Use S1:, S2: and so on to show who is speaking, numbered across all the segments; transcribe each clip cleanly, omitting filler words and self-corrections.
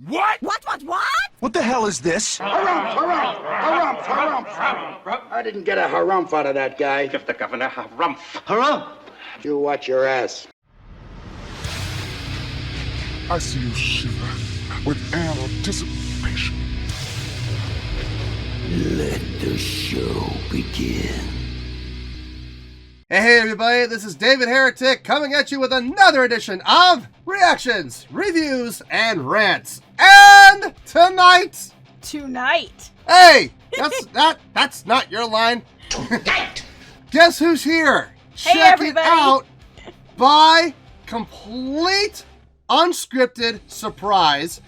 S1: What?
S2: What?
S3: What the hell is this?
S4: Harumph. I didn't get a harumph out of that guy.
S5: Give the governor harumph.
S3: Harumph!
S4: You watch your ass.
S1: I see you shiver with anticipation.
S6: Let the show begin.
S7: Hey everybody, this is David Heretic coming at you with another edition of Reactions, Reviews, and Rants. And tonight... Hey! That's not your line.
S4: Tonight!
S7: Guess who's here?
S2: Hey,
S7: Check
S2: everybody.
S7: it out by complete unscripted surprise.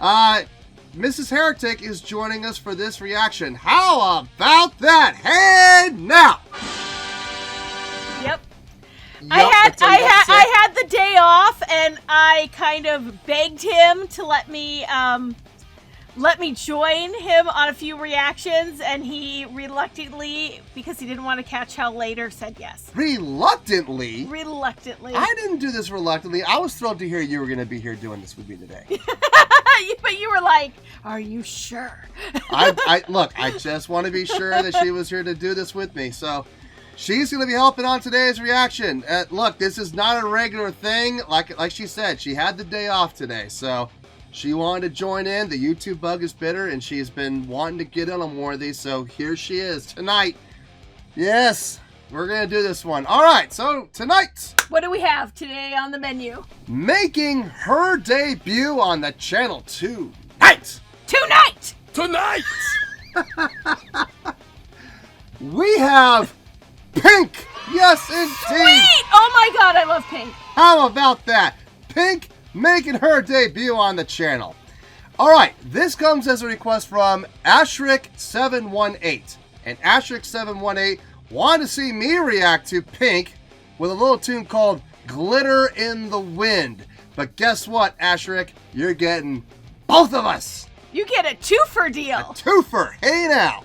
S7: Mrs. Heretic is joining us for this reaction. How about that? Hey now!
S2: Yep.
S7: That's all you have to say.
S2: I had the day off, and I kind of begged him to let me join him on a few reactions, and he reluctantly, because he didn't want to catch hell later, said yes.
S7: Reluctantly?
S2: Reluctantly.
S7: I didn't do this reluctantly. I was thrilled to hear you were going to be here doing this with me today.
S2: But you were like, are you sure?
S7: Look, I just want to be sure that she was here to do this with me, so... She's going to be helping on today's reaction. Look, this is not a regular thing. Like she said, she had the day off today, so she wanted to join in. The YouTube bug is bitter, and she's been wanting to get in on more of these, so here she is tonight. Yes, we're going to do this one. All right, so tonight.
S2: What do we have today on the menu?
S7: Making her debut on the channel tonight.
S1: Tonight!
S7: We have... Pink! Yes, indeed!
S2: Sweet! Oh my god, I love Pink.
S7: How about that? Pink making her debut on the channel. Alright, this comes as a request from Ashrick718. And Ashrick718 wanted to see me react to Pink with a little tune called Glitter in the Wind. But guess what, Ashrick? You're getting both of us!
S2: You get a twofer deal.
S7: A twofer! Hey now!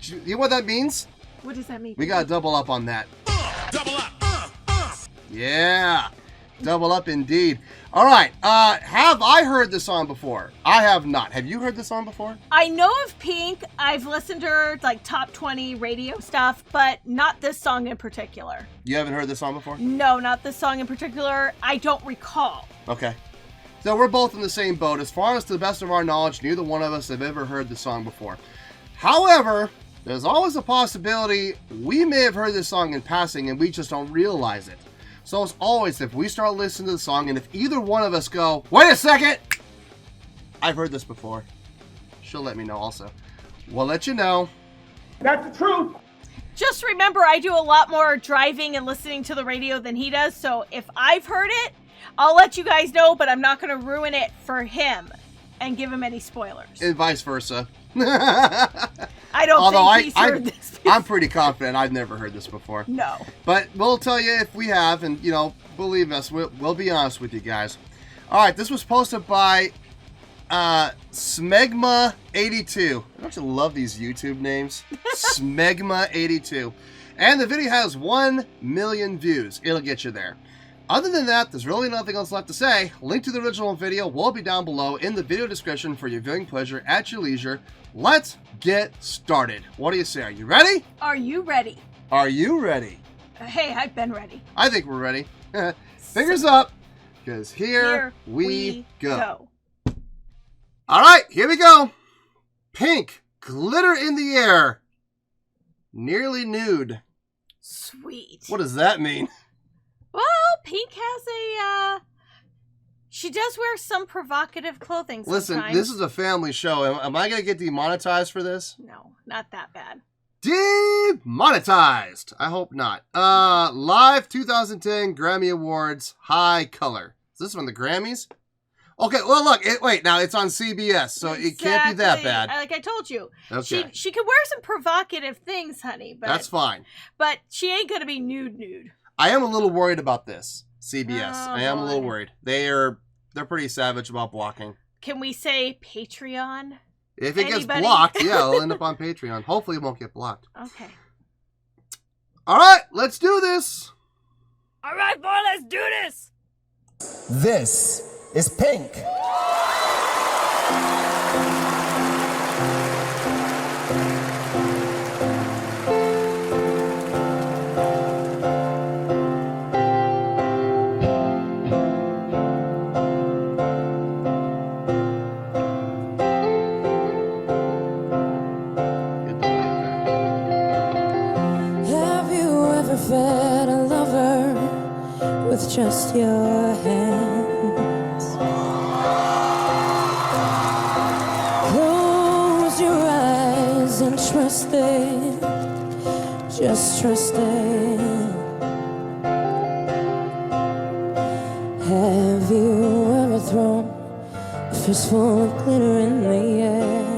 S7: You know what that means?
S2: What does that mean?
S7: We gotta double up on that.
S1: Double up!
S7: Yeah, double up indeed. All right, have I heard this song before? I have not. Have you heard this song before?
S2: I know of Pink. I've listened to her, like, top 20 radio stuff, but not this song in particular.
S7: You haven't heard this song before?
S2: No, not this song in particular. I don't recall.
S7: Okay. So we're both in the same boat. As far as to the best of our knowledge, neither one of us have ever heard the song before. However, there's always a possibility we may have heard this song in passing and we just don't realize it. So as always, if we start listening to the song and if either one of us go, wait a second, I've heard this before, she'll let me know also. We'll let you know.
S4: That's the truth.
S2: Just remember, I do a lot more driving and listening to the radio than he does, so if I've heard it, I'll let you guys know, but I'm not going to ruin it for him and give him any spoilers.
S7: And vice versa.
S2: I don't think he's heard this before.
S7: I'm pretty confident I've never heard this before.
S2: No.
S7: But we'll tell you if we have, and, you know, believe us, we'll be honest with you guys. All right, this was posted by Smegma82. Don't you love these YouTube names? Smegma82. And the video has 1 million views. It'll get you there. Other than that, there's really nothing else left to say. Link to the original video will be down below in the video description for your viewing pleasure at your leisure. Let's get started. What do you say? Are you ready?
S2: Are you ready?
S7: Are you ready?
S2: Hey, I've been ready.
S7: I think we're ready. Fingers up, because here we go. All right, here we go. Pink, glitter in the air, nearly nude.
S2: Sweet.
S7: What does that mean?
S2: Well, Pink has she does wear some provocative clothing sometimes.
S7: Listen, this is a family show. Am I going to get demonetized for this?
S2: No, not that bad.
S7: Demonetized. I hope not. Live 2010 Grammy Awards, High Color. Is this from the Grammys? Okay, well, look. Wait, now it's on CBS, so it can't be that bad.
S2: Like I told you.
S7: Okay.
S2: She can wear some provocative things, honey. But
S7: that's fine.
S2: But she ain't going to be nude.
S7: I am a little worried about this, CBS.
S2: Oh,
S7: I am a little
S2: boy.
S7: worried. They're pretty savage about blocking.
S2: Can we say Patreon?
S7: If it
S2: Anybody?
S7: gets blocked, yeah, it'll end up on Patreon. Hopefully it won't get blocked.
S2: Okay.
S7: All right, let's do this.
S2: All right, boy, let's do this.
S3: This is Pink. trust it, just trust it. Have you ever thrown a fistful of glitter in the air?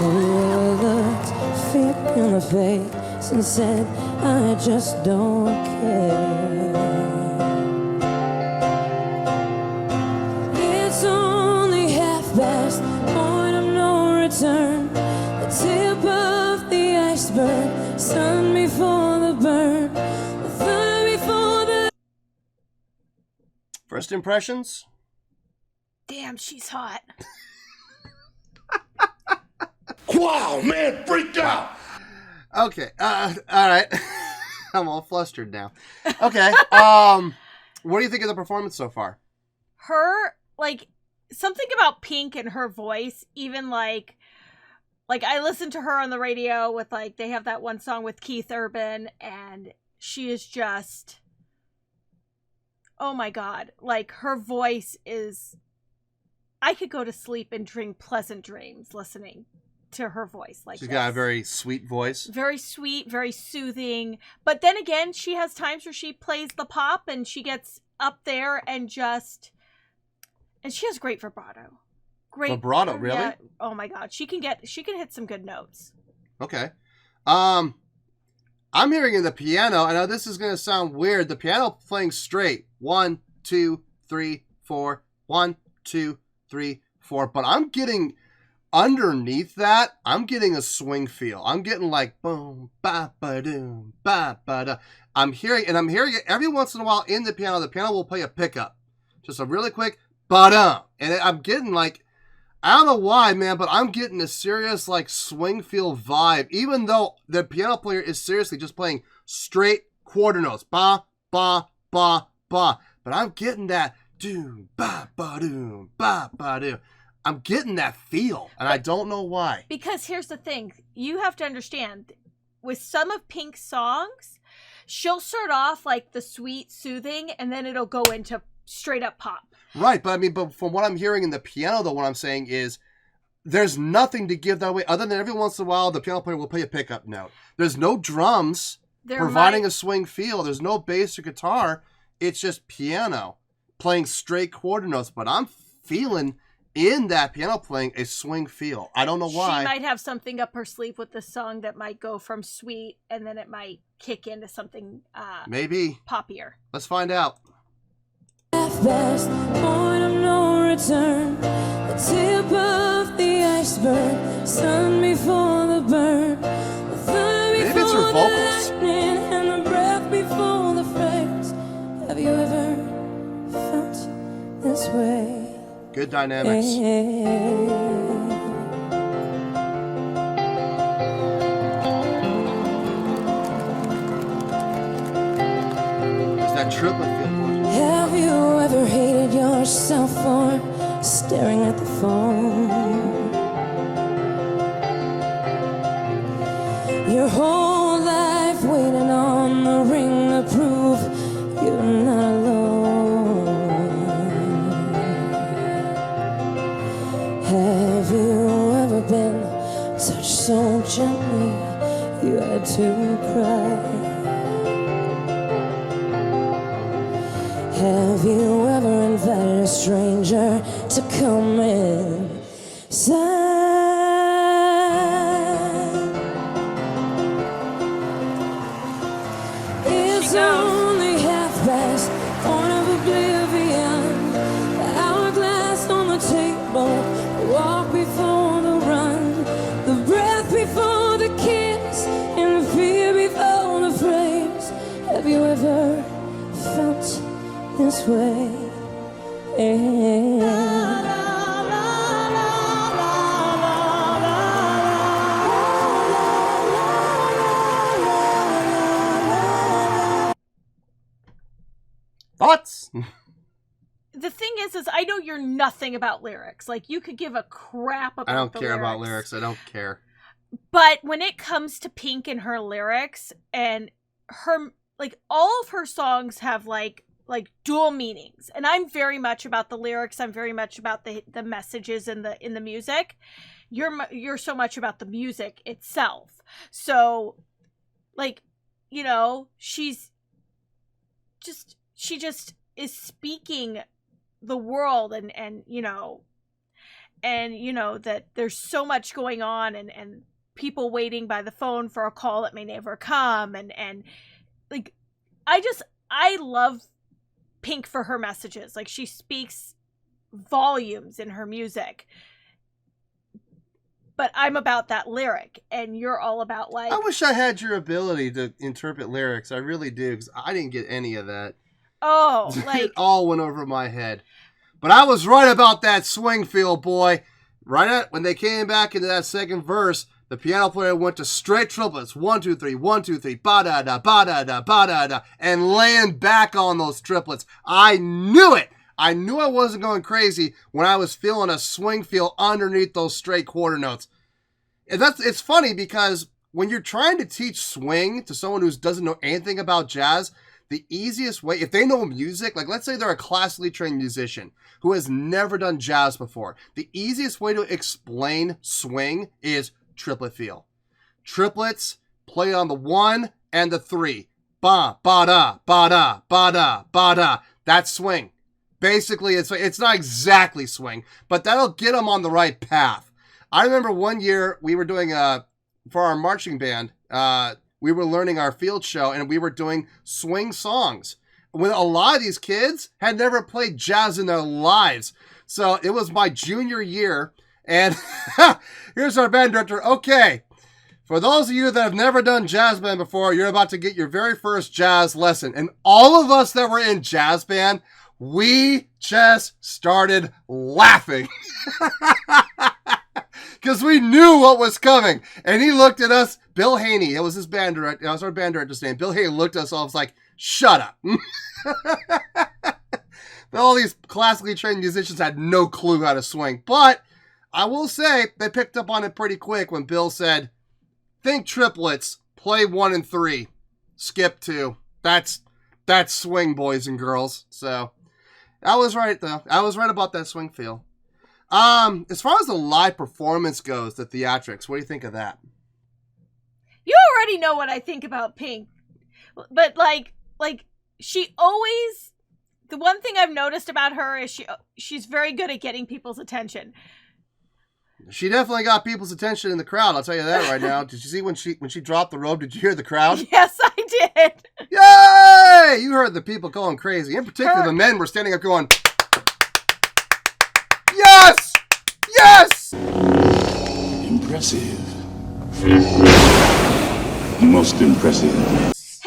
S3: Have you ever looked fear in the face and said, I just don't care? It's only half past, point of no return. The tip of the iceberg, sun before the burn, the fire before the...
S7: First impressions?
S2: Damn, she's hot.
S1: Wow, man, freaked out.
S7: Okay, all right. I'm all flustered now. Okay, what do you think of the performance so far?
S2: Her, like, something about Pink and her voice, even like I listened to her on the radio with, like, they have that one song with Keith Urban, and she is just, oh my God, like, her voice is, I could go to sleep and dream pleasant dreams listening to her voice. Like,
S7: She's got a very sweet voice.
S2: Very sweet, very soothing. But then again, she has times where she plays the pop and she gets up there and just, and she has great vibrato. Great
S7: vibrato, really?
S2: Yeah. Oh my God, she can hit some good notes.
S7: Okay. I'm hearing in the piano. I know this is going to sound weird. The piano playing straight. 1, 2, 3, 4. 1, 2, 3, 4. But I'm getting underneath that. I'm getting a swing feel. I'm getting like boom, ba ba doom, ba ba da. I'm hearing it every once in a while in the piano. The piano will play a pickup, just a really quick ba da, and I'm getting like, I don't know why, man, but I'm getting a serious, like, swing feel vibe, even though the piano player is seriously just playing straight quarter notes. Ba, ba, ba, ba. But I'm getting that doom, ba, ba, doom, ba, ba, doom. I'm getting that feel, and I don't know why. Because
S2: here's the thing. You have to understand, with some of Pink's songs, she'll start off like the sweet, soothing, and then it'll go into straight up pop.
S7: Right, but from what I'm hearing in the piano, though, what I'm saying is there's nothing to give that away other than every once in a while the piano player will play a pickup note. There's no drums providing a swing feel. There's no bass or guitar. It's just piano playing straight quarter notes. But I'm feeling in that piano playing a swing feel. I don't know why.
S2: She might have something up her sleeve with this song that might go from sweet and then it might kick into something
S7: maybe
S2: poppier.
S7: Let's find out.
S3: Best point of no return, the tip of the iceberg, sun before the burn, the fire before the lightning, and the breath before the flames. Have you ever felt this way?
S7: Good dynamics. Is that triplet feel?
S3: Have you ever hated yourself for staring at the phone? Your whole life waiting on the ring to prove you're not alone. Have you ever been touched so gently you had to cry? Have you ever invited a stranger to come inside? It's only half past, point of oblivion. The hourglass on the table, the walk before the run, the breath before the kiss, and the fear before the flames. Have you ever felt this way?
S7: Thoughts?
S2: The thing is I know you're nothing about lyrics. Like, you could give a crap about
S7: I don't
S2: the
S7: care
S2: lyrics.
S7: about lyrics. I don't care.
S2: But when it comes to Pink and her lyrics and her, like, all of her songs have, like, like dual meanings. And I'm very much about the lyrics. I'm very much about the messages in the music. You're so much about the music itself. So, like, you know, she just is speaking the world and you know that there's so much going on and people waiting by the phone for a call that may never come and like I love Pink for her messages. Like, she speaks volumes in her music. But I'm about that lyric, and you're all about, like...
S7: I wish I had your ability to interpret lyrics. I really do, because I didn't get any of that.
S2: Oh, like...
S7: It all went over my head. But I was right about that swing feel, boy. When they came back into that second verse, the piano player went to straight triplets. 1, 2, 3, 1, 2, 3, ba-da-da, ba-da-da, ba-da-da, and laying back on those triplets. I knew it. I knew I wasn't going crazy when I was feeling a swing feel underneath those straight quarter notes. And it's funny because when you're trying to teach swing to someone who doesn't know anything about jazz, the easiest way, if they know music, like let's say they're a classically trained musician who has never done jazz before, the easiest way to explain swing is triplet feel. Triplets play on the 1 and the 3. Ba, ba-da, ba-da, ba-da, ba-da. That's swing. Basically, it's not exactly swing, but that'll get them on the right path. I remember one year we were doing for our marching band, we were learning our field show and we were doing swing songs. When a lot of these kids had never played jazz in their lives. So it was my junior year, and here's our band director. Okay, for those of you that have never done jazz band before, you're about to get your very first jazz lesson. And all of us that were in jazz band, we just started laughing because we knew what was coming. And he looked at us, Bill Haney, it was his band director, that was our band director's name. Bill Haney looked at us all, was like, shut up. But all these classically trained musicians had no clue how to swing. But I will say they picked up on it pretty quick when Bill said, think triplets, play 1 and 3, skip 2. That's swing, boys and girls. So I was right, though. I was right about that swing feel. As far as the live performance goes, the theatrics, what do you think of that?
S2: You already know what I think about Pink. But, like, she always... The one thing I've noticed about her is she's very good at getting people's attention.
S7: She definitely got people's attention in the crowd. I'll tell you that right now. Did you see when she dropped the robe? Did you hear the crowd?
S2: Yes, I did.
S7: Yay! You heard the people going crazy. In particular, the men were standing up going, yes! Yes!
S1: Impressive. Most impressive.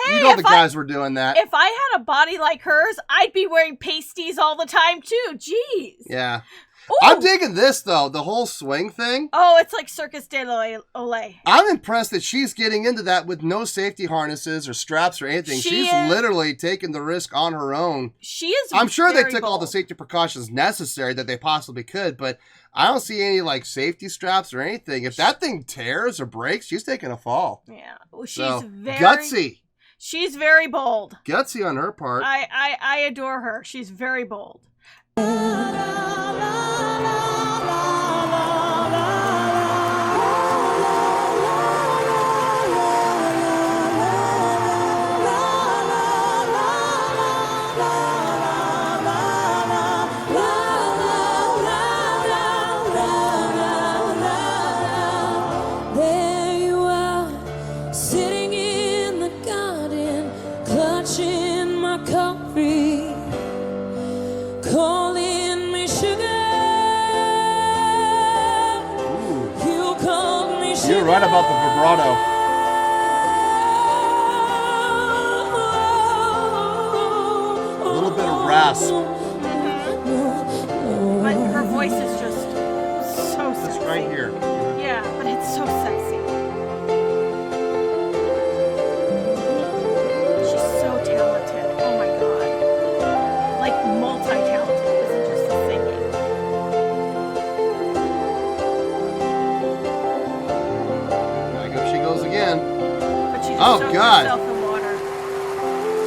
S2: Hey,
S7: you know the guys were doing that.
S2: If I had a body like hers, I'd be wearing pasties all the time, too. Jeez.
S7: Yeah.
S2: Ooh.
S7: I'm digging this, though. The whole swing thing.
S2: Oh, it's like Circus de Olay.
S7: I'm impressed that she's getting into that with no safety harnesses or straps or anything. She's literally taking the risk on her own.
S2: She is
S7: I'm sure they took
S2: bold.
S7: all the safety precautions necessary that they possibly could, but I don't see any, like, safety straps or anything. If that thing tears or breaks, she's taking a fall.
S2: Yeah. Well, she's
S7: So,
S2: very...
S7: gutsy.
S2: She's very bold.
S7: Gutsy on her part.
S2: I adore her. She's very bold.
S3: There you are, sitting in the garden, clutching my coffee, calling me sugar. You called me sugar.
S7: You're right about the vibrato. A little bit of rasp.
S2: But her voice is just so sexy.
S7: It's right here.
S2: Yeah, but it's so sexy. She's so talented. Oh my god. Like multi-talented, isn't just the singing.
S7: There go, she goes again.
S2: But she just
S7: Oh,
S2: soaks
S7: God.
S2: herself in water.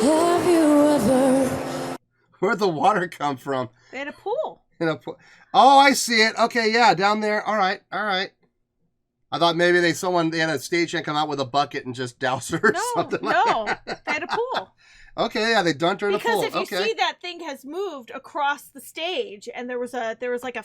S3: Have you ever
S7: Where'd the water come from?
S2: They had a pool.
S7: Oh, I see it. Okay, yeah, down there. All right. I thought maybe they had a stagehand come out with a bucket and just douse her or something like that.
S2: No, they had a pool.
S7: Okay, yeah, they dumped her in a pool.
S2: Because if you see that thing has moved across the stage, and there was like a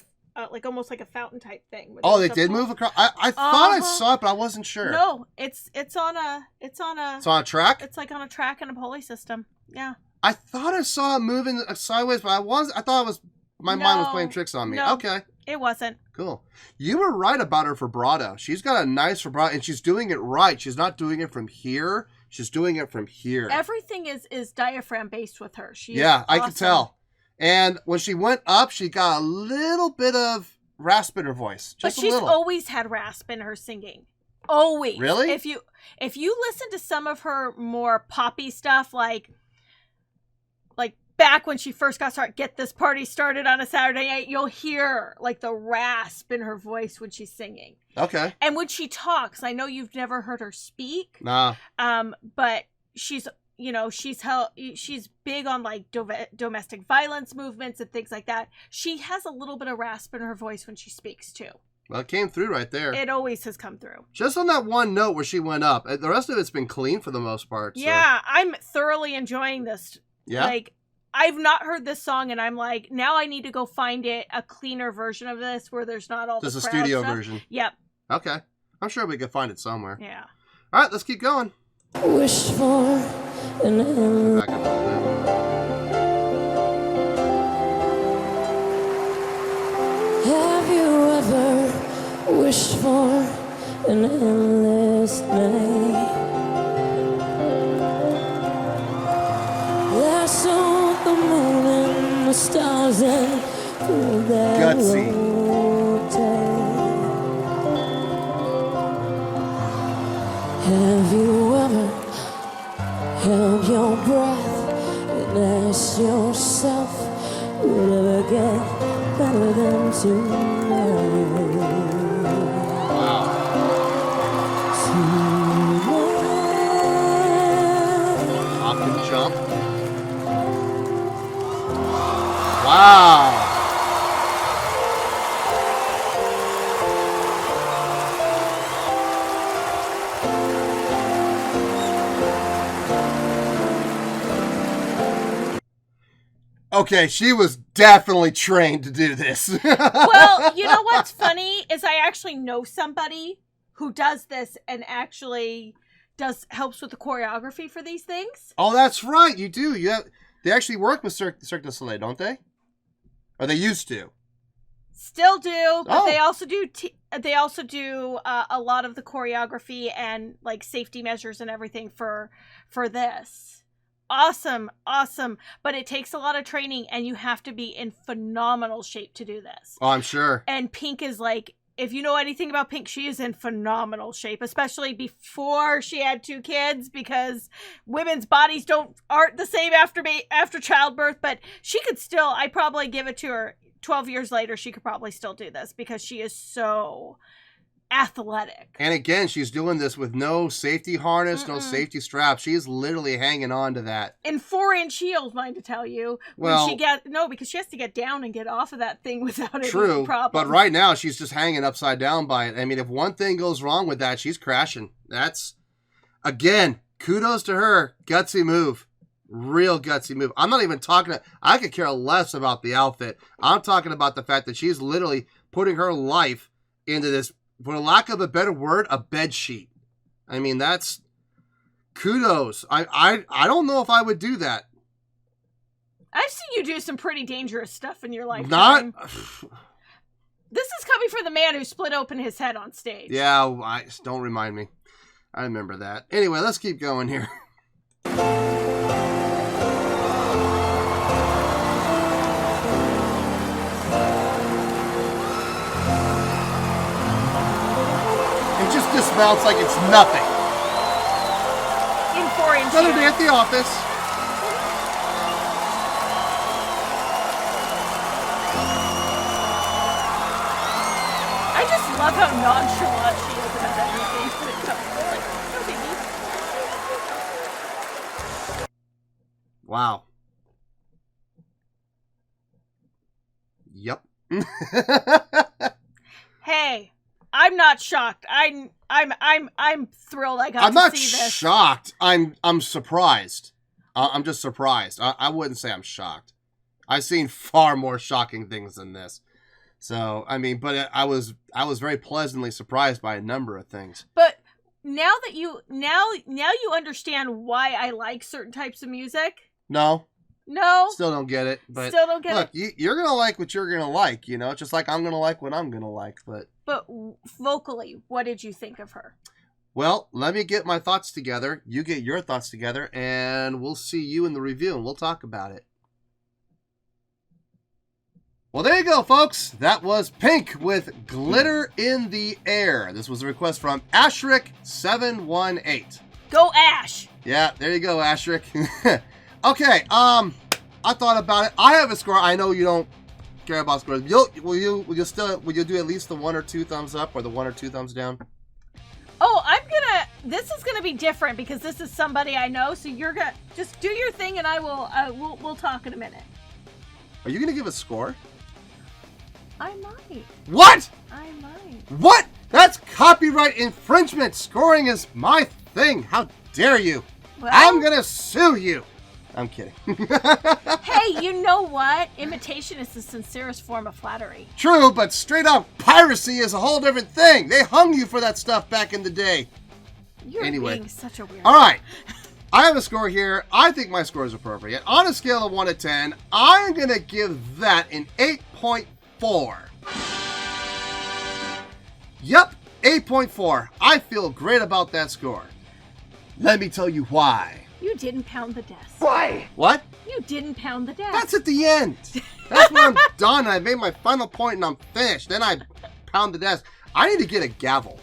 S2: almost like a fountain type thing.
S7: Oh, they did move across. I thought I saw it, but I wasn't sure.
S2: No, it's on a
S7: track.
S2: It's like on a track and a pulley system. Yeah.
S7: I thought I saw it moving sideways, but I thought it was my mind was playing tricks on me.
S2: No,
S7: okay.
S2: It wasn't.
S7: Cool. You were right about her vibrato. She's got a nice vibrato, and she's doing it right. She's not doing it from here. She's doing it from here.
S2: Everything is diaphragm based with her.
S7: I could tell. And when she went up, she got a little bit of rasp in her voice.
S2: But she's always had rasp in her singing. Always.
S7: Really?
S2: If you listen to some of her more poppy stuff, like back when she first got started, get this party started on a Saturday night, you'll hear like the rasp in her voice when she's singing.
S7: Okay.
S2: And when she talks, I know you've never heard her speak.
S7: Nah.
S2: But she's big on like domestic violence movements and things like that. She has a little bit of rasp in her voice when she speaks too.
S7: Well, it came through right there.
S2: It always has come through.
S7: Just on that one note where she went up. The rest of it's been clean for the most part. So.
S2: Yeah, I'm thoroughly enjoying this.
S7: Yeah.
S2: Like, I've not heard this song, and I'm like, now I need to go find a cleaner version of this where there's not all the
S7: There's a studio
S2: stuff.
S7: version.
S2: Yep.
S7: Okay. I'm sure we could find it somewhere.
S2: Yeah.
S7: All right, let's keep going.
S3: Wish for an endless.
S7: Back up a little
S3: Have you ever wished for an endless night? Lassoed the moon and the stars and feel that
S7: Gutsy.
S3: road tide. Have you ever held your breath and asked yourself, would it ever get better than tonight?
S7: Wow. Hop and jump. Wow. Okay, she was definitely trained to do this.
S2: Well, you know what's funny is I actually know somebody who does this and actually helps with the choreography for these things.
S7: Oh, that's right. You do. They actually work with Cirque du Soleil, don't they? Or they used to.
S2: Still do, but
S7: Oh.
S2: they also do. They also do a lot of the choreography and like safety measures and everything for this. Awesome. But it takes a lot of training, and you have to be in phenomenal shape to do this.
S7: Oh, I'm sure.
S2: And Pink is like, if you know anything about Pink, she is in phenomenal shape, especially before she had 2 kids, because women's bodies aren't the same after childbirth. But she could still, I probably give it to her 12 years later, she could probably still do this because she is so athletic.
S7: And again, she's doing this with no safety harness, no safety strap. She's literally hanging on to that.
S2: In 4-inch heels, mind to tell you.
S7: Well,
S2: because she has to get down and get off of that thing without any
S7: true,
S2: problem.
S7: but right now she's just hanging upside down by it. I mean, if one thing goes wrong with that, she's crashing. That's, again, kudos to her. Gutsy move. Real gutsy move. I'm not even talking, I could care less about the outfit. I'm talking about the fact that she's literally putting her life into this, for lack of a better word, a bed sheet. I mean, that's kudos. I don't know if I would do that.
S2: I've seen you do some pretty dangerous stuff in your lifetime. This is coming from the man who split open his head on stage.
S7: Yeah, don't remind me. I remember that. Anyway, let's keep going here. It just dismounts like it's nothing.
S2: In 4-inch
S7: Another day
S2: heels.
S7: at the office.
S2: I just love how nonchalant she is about everything. Like, no biggie.
S7: Wow.
S2: Hey, I'm not shocked. I'm thrilled I got
S7: I'm
S2: to
S7: not
S2: see this.
S7: shocked. I'm surprised. I'm just surprised. I wouldn't say I'm shocked. I've seen far more shocking things than this. So, I mean, but I was very pleasantly surprised by a number of things.
S2: But now that you understand why I like certain types of music.
S7: No. Still don't get it. But
S2: Still don't get
S7: look,
S2: it.
S7: You're going to like what you're going to like, you know? Just like I'm going to like what I'm going to like. But
S2: vocally, what did you think of her?
S7: Well, let me get my thoughts together. You get your thoughts together, and we'll see you in the review, and we'll talk about it. Well, there you go, folks. That was Pink with Glitter in the Air. This was a request from Ashrick718.
S2: Go Ash!
S7: Yeah, there you go, Ashrick. Okay, I thought about it. I have a score. I know you don't care about scores. Will you do at least the 1 or 2 thumbs up or the 1 or 2 thumbs down?
S2: Oh, this is gonna be different because this is somebody I know, so you're gonna just do your thing and I will, we'll talk in a minute.
S7: Are you gonna give a score?
S2: I might.
S7: What?
S2: I might.
S7: What? That's copyright infringement. Scoring is my thing. How dare you?
S2: Well,
S7: I'm gonna sue you. I'm kidding.
S2: Hey, you know what? Imitation is the sincerest form of flattery.
S7: True, but straight up piracy is a whole different thing. They hung you for that stuff back in the day.
S2: You're
S7: Anyway.
S2: being such a weird.
S7: All right. I have a score here. I think my score is appropriate. On a scale of 1 to 10, I'm going to give that an 8.4. Yep, 8.4. I feel great about that score. Let me tell you why.
S2: You didn't pound the desk.
S1: Why?
S7: What?
S2: You didn't pound the desk.
S7: That's at the end. That's when I'm done. I made my final point and I'm finished. Then I pound the desk. I need to get a gavel.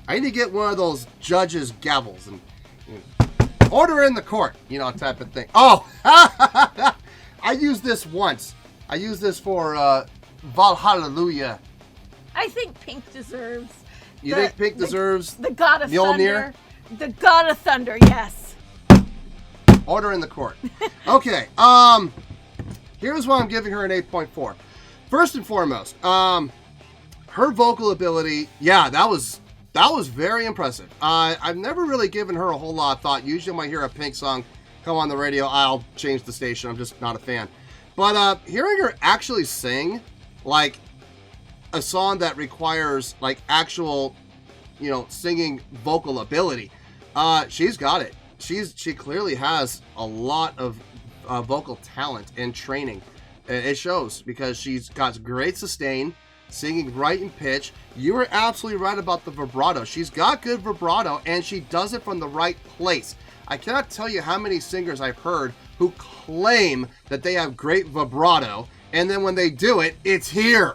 S7: I need to get one of those judges' gavels and order in the court, you know, type of thing. Oh, I used this once. I used this for Valhalla.
S2: I think Pink deserves.
S7: You think Pink deserves
S2: the God of
S7: Mjolnir?
S2: Thunder? The God of Thunder, yes.
S7: Order in the court. Okay. Here's why I'm giving her an 8.4. First and foremost, her vocal ability. Yeah, that was very impressive. I've never really given her a whole lot of thought. Usually, when I hear a Pink song come on the radio, I'll change the station. I'm just not a fan. But hearing her actually sing, like a song that requires like actual, you know, singing vocal ability, she's got it. She clearly has a lot of vocal talent and training. It shows because she's got great sustain, singing right in pitch. You were absolutely right about the vibrato. She's got good vibrato and she does it from the right place. I cannot tell you how many singers I've heard who claim that they have great vibrato and then when they do it, it's here.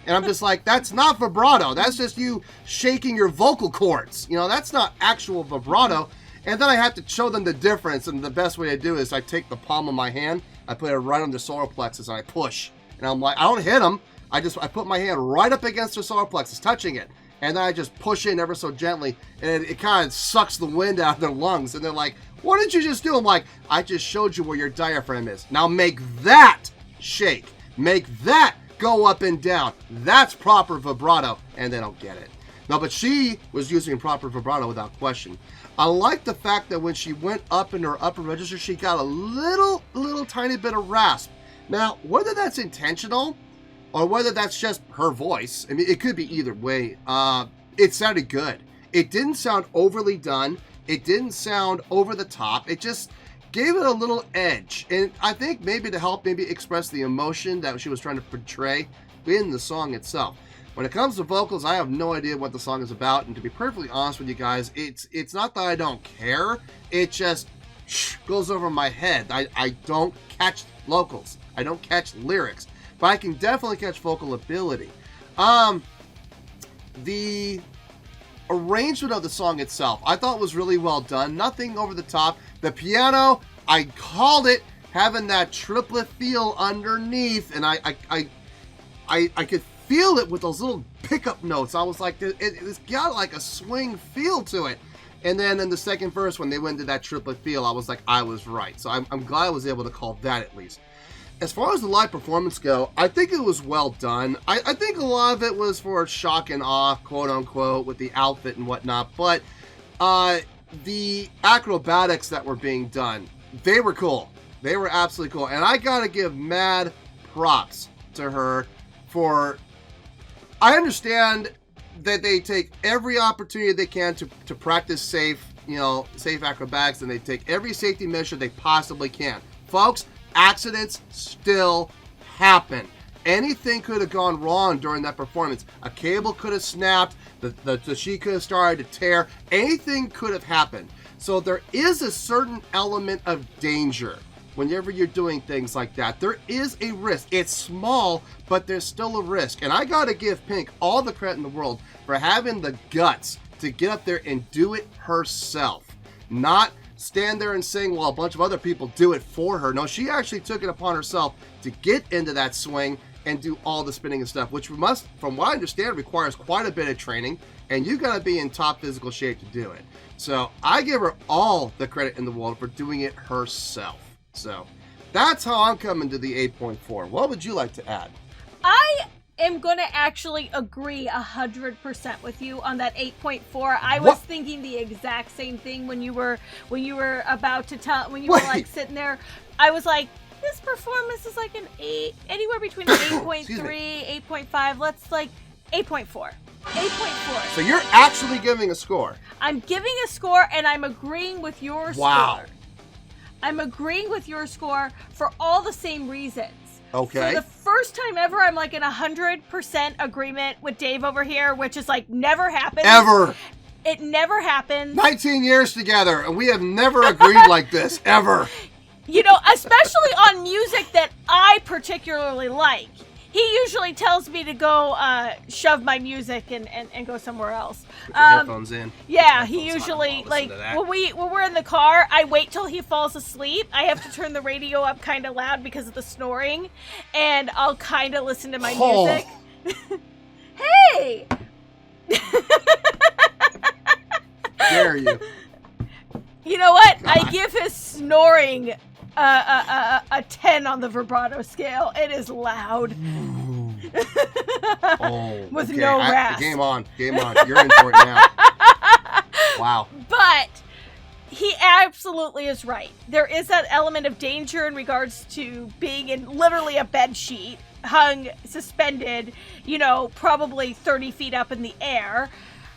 S7: And I'm just like, that's not vibrato. That's just you shaking your vocal cords. You know, that's not actual vibrato. And then I have to show them the difference, and the best way to do it is I take the palm of my hand, I put it right on the solar plexus, and I push. And I'm like, I don't hit them. I put my hand right up against the solar plexus, touching it. And then I just push in ever so gently, and it kind of sucks the wind out of their lungs. And they're like, what did you just do? I'm like, I just showed you where your diaphragm is. Now make that shake. Make that go up and down. That's proper vibrato. And they don't get it. No, but she was using proper vibrato without question. I like the fact that when she went up in her upper register, she got a little tiny bit of rasp. Now, whether that's intentional or whether that's just her voice, I mean, it could be either way. It sounded good. It didn't sound overly done. It didn't sound over the top. It just gave it a little edge. And I think maybe to help express the emotion that she was trying to portray in the song itself. When it comes to vocals, I have no idea what the song is about, and to be perfectly honest with you guys, it's not that I don't care, it just goes over my head. I don't catch locals, I don't catch lyrics, but I can definitely catch vocal ability. The arrangement of the song itself, I thought was really well done, nothing over the top. The piano, I called it, having that triplet feel underneath, and I could feel it with those little pickup notes. I was like, it's got like a swing feel to it. And then in the second verse, when they went into that triplet feel, I was like, I was right. So I'm glad I was able to call that at least. as far as the live performance go, I think it was well done. I think a lot of it was for shock and awe, quote unquote, with the outfit and whatnot. But the acrobatics that were being done, they were cool. They were absolutely cool. And I gotta give mad props to her for... I understand that they take every opportunity they can to practice safe acrobatics, and they take every safety measure they possibly can. Folks, accidents still happen. Anything could have gone wrong during that performance. A cable could have snapped, the sheet could have started to tear, anything could have happened. So there is a certain element of danger whenever you're doing things like that. There is a risk. It's small, but there's still a risk. And I gotta give Pink all the credit in the world for having the guts to get up there and do it herself. Not stand there and sing while a bunch of other people do it for her. No, she actually took it upon herself to get into that swing and do all the spinning and stuff, which must, from what I understand, requires quite a bit of training, and you gotta be in top physical shape to do it. So I give her all the credit in the world for doing it herself. So that's how I'm coming to the 8.4. What would you like to add?
S2: I am going to actually agree 100% with you on that 8.4. I was thinking the exact same thing when you were about to tell, when you were like sitting there. I was like, this performance is like an 8, anywhere between an 8.3, 8.5. Let's like 8.4. 8.4.
S7: So you're actually giving a score.
S2: I'm giving a score, and I'm agreeing with your score. I'm agreeing with your score for all the same reasons.
S7: Okay.
S2: For the first time ever, I'm like in 100% agreement with Dave over here, which is like never happened.
S7: Ever.
S2: It never happened.
S7: 19 years together, and we have never agreed like this, ever.
S2: You know, especially on music that I particularly like. He usually tells me to go shove my music and go somewhere else.
S7: Put your headphones in.
S2: Yeah, he usually, like, when we're in the car, I wait till he falls asleep. I have to turn the radio up kind of loud because of the snoring, and I'll kind of listen to my music. Hey!
S7: Dare you.
S2: You know what?
S7: God.
S2: I give his snoring a 10 on the vibrato scale. It is loud. With no rasp.
S7: Game on. You're in for it now. Wow.
S2: But he absolutely is right. There is that element of danger in regards to being in literally a bed sheet, hung, suspended, probably 30 feet up in the air.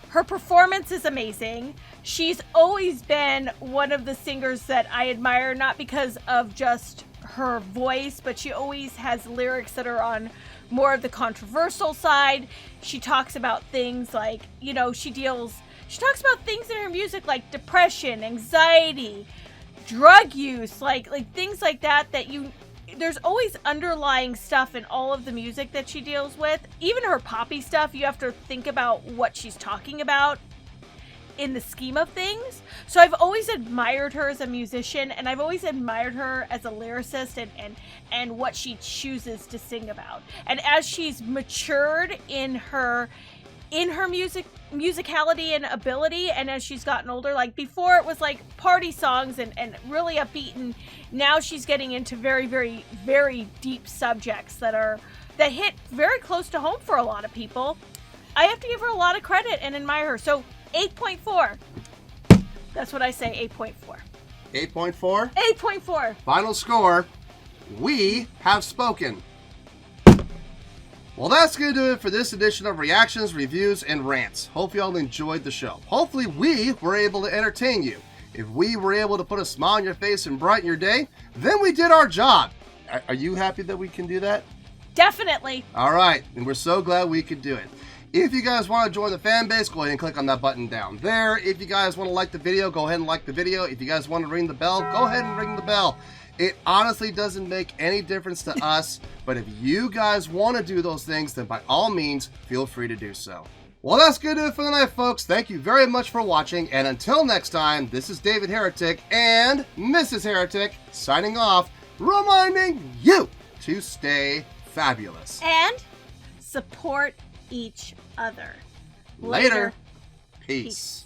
S2: Her performance is amazing. She's always been one of the singers that I admire, not because of just her voice, but she always has lyrics that are on more of the controversial side. She talks about things like, she talks about things in her music like depression, anxiety, drug use, like things like that there's always underlying stuff in all of the music that she deals with. Even her poppy stuff, you have to think about what she's talking about in the scheme of things. So I've always admired her as a musician, and I've always admired her as a lyricist and what she chooses to sing about. And as she's matured in her musicality and ability, and as she's gotten older, like before it was like party songs and really upbeat, and now she's getting into very, very, very deep subjects that hit very close to home for a lot of people. I have to give her a lot of credit and admire her. So 8.4. That's what I say, 8.4.
S7: 8.4?
S2: 8.4.
S7: Final score. We have spoken. Well, that's going to do it for this edition of Reactions, Reviews, and Rants. Hope you all enjoyed the show. Hopefully we were able to entertain you. If we were able to put a smile on your face and brighten your day, then we did our job. Are you happy that we can do that?
S2: Definitely.
S7: All right, and we're so glad we could do it. If you guys want to join the fan base, go ahead and click on that button down there. If you guys want to like the video, go ahead and like the video. If you guys want to ring the bell, go ahead and ring the bell. It honestly doesn't make any difference to us, but if you guys want to do those things, then by all means, feel free to do so. Well, that's going to do it for the night, folks. Thank you very much for watching, and until next time, this is David Heretic and Mrs. Heretic signing off, reminding you to stay fabulous.
S2: And support each other.
S7: Later. Peace.